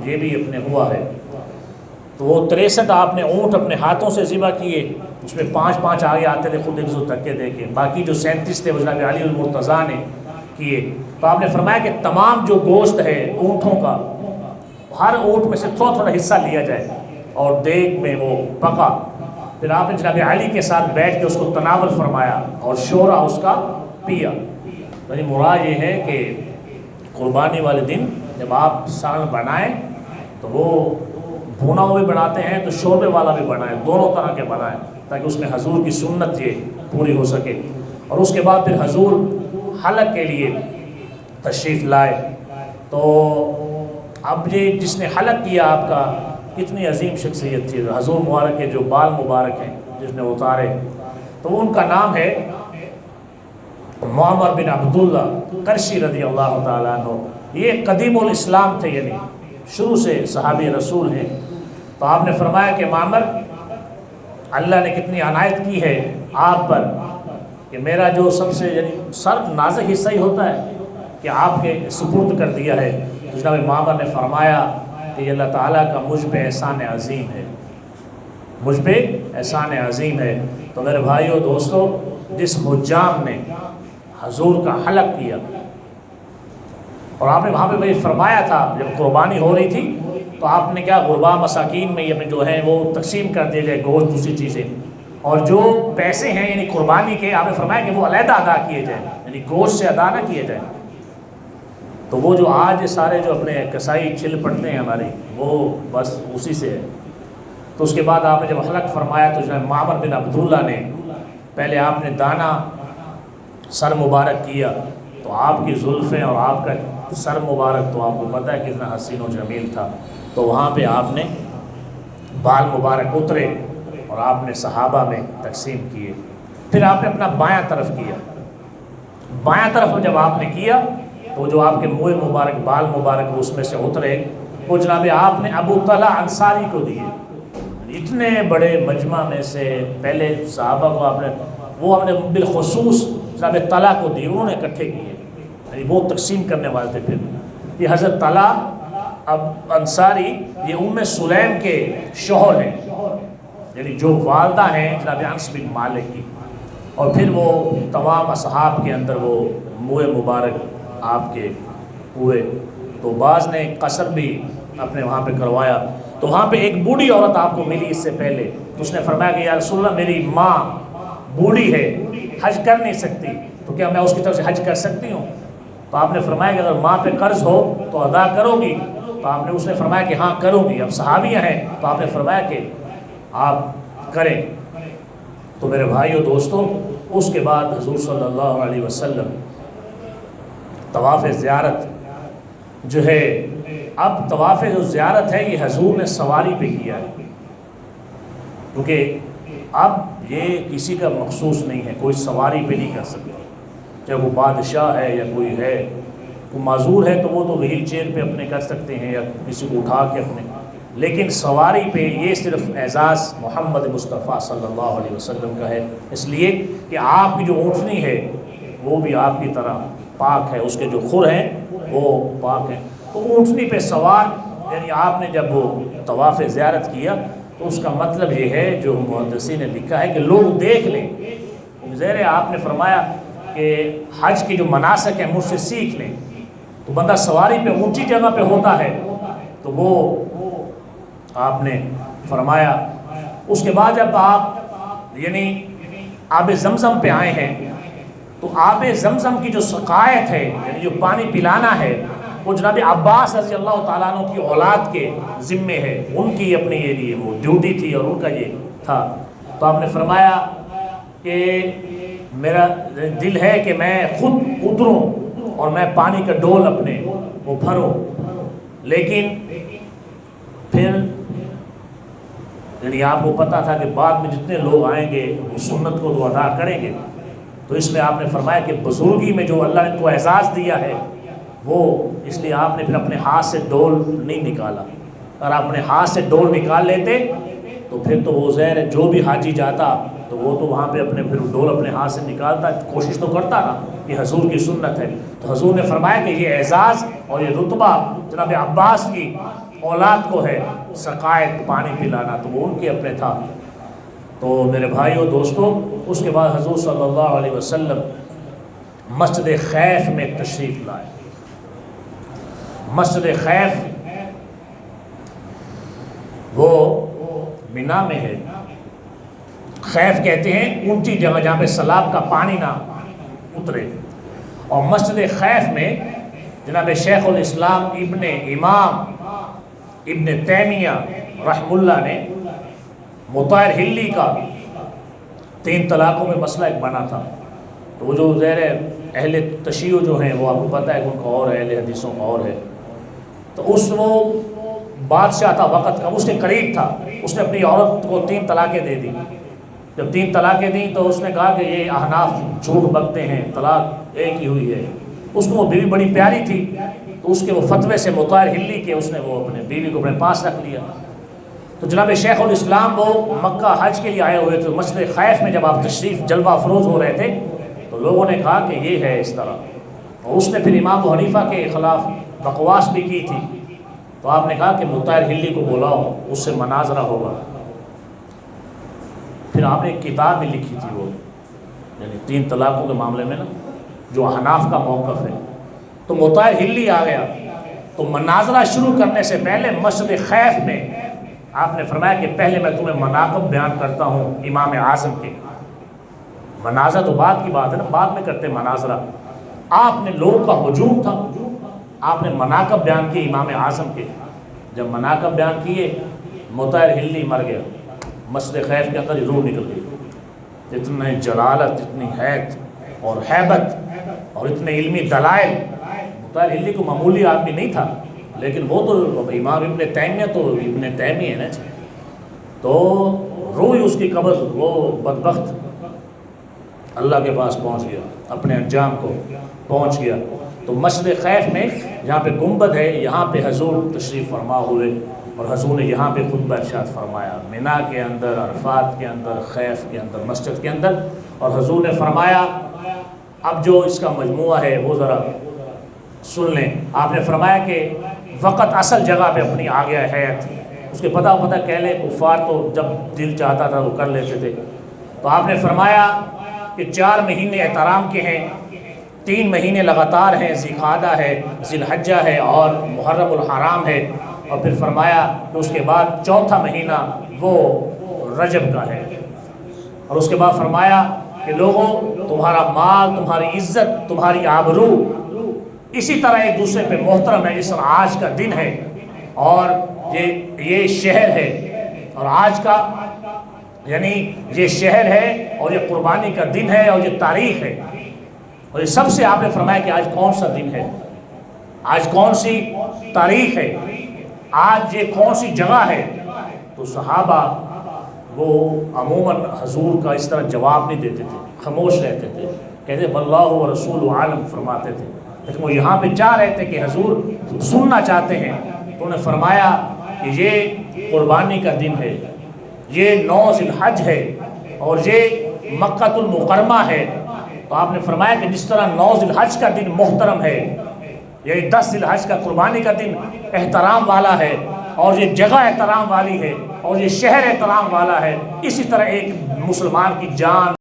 یہ بھی اپنے ہوا ہے۔ تو وہ 63 آپ نے اونٹ اپنے ہاتھوں سے ذبح کیے، اس میں 5 آگے آتے تھے خود ایک دھکے دے کے، باقی جو 37 تھے وہ جناب علی المرتضیٰ نے کیے۔ تو آپ نے فرمایا کہ تمام جو گوشت ہے اونٹوں کا، ہر اونٹ میں سے تھوڑا تھوڑا حصہ لیا جائے اور دیگ میں وہ پکا۔ پھر آپ نے جناب علی کے ساتھ بیٹھ کے اس کو تناول فرمایا اور شورا اس کا پیا۔ یعنی مراد یہ ہے کہ قربانی والے دن جب آپ سالن بنائیں تو وہ بھونا ہوا بھی بناتے ہیں تو شوربے والا بھی بنائیں، دونوں طرح کے بنائیں تاکہ اس میں حضور کی سنت یہ پوری ہو سکے۔ اور اس کے بعد پھر حضور حلق کے لیے تشریف لائے۔ تو اب یہ جس نے حلق کیا آپ کا کتنی عظیم شخصیت تھی، حضور مبارک کے جو بال مبارک ہیں جس نے اتارے، تو ان کا نام ہے معمر بن عبداللہ قرشی رضی اللہ تعالیٰ عنہ۔ یہ قدیم الاسلام تھے، یعنی شروع سے صحابی رسول ہیں۔ تو آپ نے فرمایا کہ معمر، اللہ نے کتنی عنایت کی ہے آپ پر کہ میرا جو سب سے یعنی سر نازک حصہ ہی ہوتا ہے کہ آپ کے سپرد کر دیا ہے۔ جناب معمر نے فرمایا کہ اللہ تعالیٰ کا مجھ پہ احسان عظیم ہے، مجھ پہ احسان عظیم ہے۔ تو میرے بھائیو دوستو، جس حجام نے حضور کا حلق کیا، اور آپ نے وہاں پہ وہی فرمایا تھا جب قربانی ہو رہی تھی تو آپ نے کیا غربا مساکین میں یہ جو ہیں وہ تقسیم کر دیے گئے گوشت دوسری چیزیں، اور جو پیسے ہیں یعنی قربانی کے آپ نے فرمایا کہ وہ علیحدہ ادا کیے جائیں، یعنی گوشت سے ادا نہ کیے جائیں۔ تو وہ جو آج سارے جو اپنے کسائی چھل پڑتے ہیں ہماری، وہ بس اسی سے ہے۔ تو اس کے بعد آپ نے جب حلق فرمایا تو جو ہے معمر بن عبداللہ نے پہلے آپ نے دانا سر مبارک کیا، تو آپ کی زلفیں اور آپ کا سر مبارک تو آپ کو پتہ ہے کتنا حسین و جمیل تھا۔ تو وہاں پہ آپ نے بال مبارک اترے اور آپ نے صحابہ میں تقسیم کیے۔ پھر آپ نے اپنا بایاں طرف کیا، بایاں طرف جب آپ نے کیا تو جو آپ کے منہ مبارک بال مبارک اس میں سے اترے وہ جناب آپ نے ابو طلحہ انصاری کو دیے۔ اتنے بڑے مجمع میں سے پہلے صحابہ کو آپ نے بالخصوص جناب طلحہ کو دیے، انہوں نے اکٹھے کیے، یعنی وہ تقسیم کرنے والے تھے۔ پھر یہ حضرت طلحہ اب انصاری یہ ام سلیم کے شوہر ہیں، یعنی جو والدہ ہیں جناب انس بن مالک کی، اور پھر وہ تمام اصحاب کے اندر وہ منہ مبارک آپ کے ہوئے۔ تو بعض نے قصر بھی اپنے وہاں پہ کروایا۔ تو وہاں پہ ایک بوڑھی عورت آپ کو ملی اس سے پہلے، تو اس نے فرمایا کہ یا رسول اللہ میری ماں بوڑھی ہے، حج کر نہیں سکتی، تو کیا میں اس کی طرف سے حج کر سکتی ہوں؟ تو آپ نے فرمایا کہ اگر ماں پہ قرض ہو تو ادا کرو گی؟ تو آپ نے اس نے فرمایا کہ ہاں کروں گی۔ اب صحابیہ ہیں تو آپ نے فرمایا کہ آپ کریں۔ تو میرے بھائیو دوستو، اس کے بعد حضور صلی اللہ علیہ وسلم طواف زیارت جو ہے، اب طواف جو زیارت ہے یہ حضور نے سواری پہ کیا ہے، کیونکہ اب یہ کسی کا مخصوص نہیں ہے، کوئی سواری پہ نہیں کر سکتا، چاہے وہ بادشاہ ہے یا کوئی ہے، کوئی معذور ہے تو وہ تو وہیل چیئر پہ اپنے کر سکتے ہیں یا کسی کو اٹھا کے اپنے، لیکن سواری پہ یہ صرف اعزاز محمد مصطفیٰ صلی اللہ علیہ وسلم کا ہے، اس لیے کہ آپ کی جو اونٹنی ہے وہ بھی آپ کی طرح پاک ہے، اس کے جو خر ہیں وہ پاک ہیں۔ تو اونٹنی پہ سوار، یعنی آپ نے جب وہ طواف زیارت کیا تو اس کا مطلب یہ ہے جو محدثین نے لکھا ہے کہ لوگ دیکھ لیں۔ ظاہر آپ نے فرمایا کہ حج کی جو مناسک ہیں مجھ سے سیکھ لیں، تو بندہ سواری پہ اونچی جگہ پہ ہوتا ہے تو وہ آپ نے فرمایا۔ اس کے بعد جب آپ یعنی آب زمزم پہ آئے ہیں تو آب زمزم کی جو سقائیت ہے، یعنی جو پانی پلانا ہے، وہ جناب عباس رضی اللہ تعالیٰ عنہ کی اولاد کے ذمے ہے، ان کی اپنی یہ لیے وہ ڈیوٹی تھی اور ان کا یہ تھا۔ تو آپ نے فرمایا کہ میرا دل ہے کہ میں خود اتروں اور میں پانی کا ڈول اپنے وہ بھروں، لیکن پھر یعنی آپ کو پتا تھا کہ بعد میں جتنے لوگ آئیں گے وہ سنت کو تو ادا کریں گے، تو اس میں آپ نے فرمایا کہ بزرگی میں جو اللہ نے کو اعزاز دیا ہے وہ اس لیے آپ نے پھر اپنے ہاتھ سے ڈول نہیں نکالا۔ اگر آپ اپنے ہاتھ سے ڈول نکال لیتے تو پھر تو وہ ظاہر ہے جو بھی حاجی جاتا تو وہ تو وہاں پہ اپنے پھر ڈول اپنے ہاتھ سے نکالتا، کوشش تو کرتا نا، یہ حضور کی سنت ہے۔ تو حضور نے فرمایا کہ یہ اعزاز اور یہ رتبہ جناب عباس کی اولاد کو ہے سقائق پانی پلانا، تو وہ ان کے اپنے تھا۔ تو میرے بھائیوں دوستوں، اس کے بعد حضور صلی اللہ علیہ وسلم مسجد خیف میں تشریف لائے۔ مسجد خیف وہ مینا میں ہے۔ خیف کہتے ہیں اونچی جگہ جہاں پہ سیلاب کا پانی نہ اترے، اور مسجد خیف میں جناب شیخ الاسلام امام ابن تیمیہ رحم اللہ نے مطہر حلی کا 3 طلاقوں میں مسئلہ ایک بنا تھا۔ تو وہ جو زیر اہل تشیع جو ہیں وہ آپ کو پتہ ہے کہ ان کا اور ہے، اہل حدیثوں کا اور ہے۔ تو وہ بادشاہ تھا وقت کا، اس کے قریب تھا، اس نے اپنی عورت کو 3 طلاقیں دے دی۔ جب 3 طلاقیں دیں تو اس نے کہا کہ یہ احناف جھوٹ بکتے ہیں، طلاق ایک ہی ہوئی ہے۔ اس کو وہ بیوی بڑی پیاری تھی، تو اس کے وہ فتوے سے مطہر حلی کے اس نے وہ اپنے بیوی کو اپنے پاس رکھ لیا۔ تو جناب شیخ الاسلام وہ مکہ حج کے لیے آئے ہوئے تھے، مسجد خیف میں جب آپ تشریف جلوہ افروز ہو رہے تھے تو لوگوں نے کہا کہ یہ ہے اس طرح، اور اس نے پھر امام ابو حنیفہ کے خلاف بکواس بھی کی تھی۔ تو آپ نے کہا کہ مطہر حلی کو بلاؤ، اس سے مناظرہ ہوگا۔ پھر آپ نے ایک کتاب بھی لکھی تھی، وہ یعنی 3 طلاقوں کے معاملے میں نا جو احناف کا موقف ہے۔ تو مطہر حلی آ گیا، تو مناظرہ شروع کرنے سے پہلے مسجد خیف میں آپ نے فرمایا کہ پہلے میں تمہیں مناقب بیان کرتا ہوں امام اعظم کے۔ مناظرہ تو بعد کی بات ہے نا، بعد میں کرتے مناظرہ۔ آپ نے لوگوں کا ہجوم تھا، آپ نے مناقب بیان کیے امام اعظم کے۔ جب مناقب بیان کیے مطہر حلی مر گیا، مسجد خیف کے اندر روح نکل گئی۔ اتنی جلالت، اتنی حیت اور ہیبت اور اتنے علمی دلائل، مطہر حلی کو معمولی آدمی نہیں تھا، لیکن وہ تو امام ابن تیمیہ تو ابن تیمیہ ہے نا، تو روح اس کی قبض، وہ بدبخت اللہ کے پاس پہنچ گیا، اپنے انجام کو پہنچ گیا۔ تو مسجد خیف میں جہاں پہ گنبد ہے، یہاں پہ حضور تشریف فرما ہوئے، اور حضور نے یہاں پہ خطبہ ارشاد فرمایا، مینا کے اندر، عرفات کے اندر، خیف کے اندر، مسجد کے اندر۔ اور حضور نے فرمایا اب جو اس کا مجموعہ ہے وہ ذرا سن لیں۔ آپ نے فرمایا کہ وقت اصل جگہ پہ اپنی آ گیا ہے، اس کے پتہ کہہ لیں، کفار تو جب دل چاہتا تھا وہ کر لیتے تھے۔ تو آپ نے فرمایا کہ 4 مہینے احترام کے ہیں، 3 مہینے لگاتار ہیں، ذی القعدہ ہے، ذی الحجہ ہے اور محرم الحرام ہے، اور پھر فرمایا کہ اس کے بعد 4تھا مہینہ وہ رجب کا ہے، اور اس کے بعد فرمایا کہ لوگوں تمہارا مال، تمہاری عزت، تمہاری آبرو اسی طرح ایک دوسرے پہ محترم ہے جس طرح آج کا دن ہے، اور یہ شہر ہے، اور آج کا یعنی یہ شہر ہے اور یہ قربانی کا دن ہے اور یہ تاریخ ہے۔ اور یہ سب سے آپ نے فرمایا کہ آج کون سا دن ہے، آج کون سی تاریخ ہے، آج یہ کون سی جگہ ہے۔ تو صحابہ وہ عموماً حضور کا اس طرح جواب نہیں دیتے تھے، خاموش رہتے تھے، کہتے واللہ و رسول عالم فرماتے تھے، لیکن وہ یہاں پہ چاہ رہے تھے کہ حضور سننا چاہتے ہیں۔ تو انہوں نے فرمایا کہ یہ قربانی کا دن ہے، یہ 9 ذی الحج ہے، اور یہ مکہ المکرمہ ہے۔ تو آپ نے فرمایا کہ جس طرح 9 ذی الحج کا دن محترم ہے، یہ 10 ذی الحج کا قربانی کا دن احترام والا ہے، اور یہ جگہ احترام والی ہے، اور یہ شہر احترام والا ہے، اسی طرح ایک مسلمان کی جان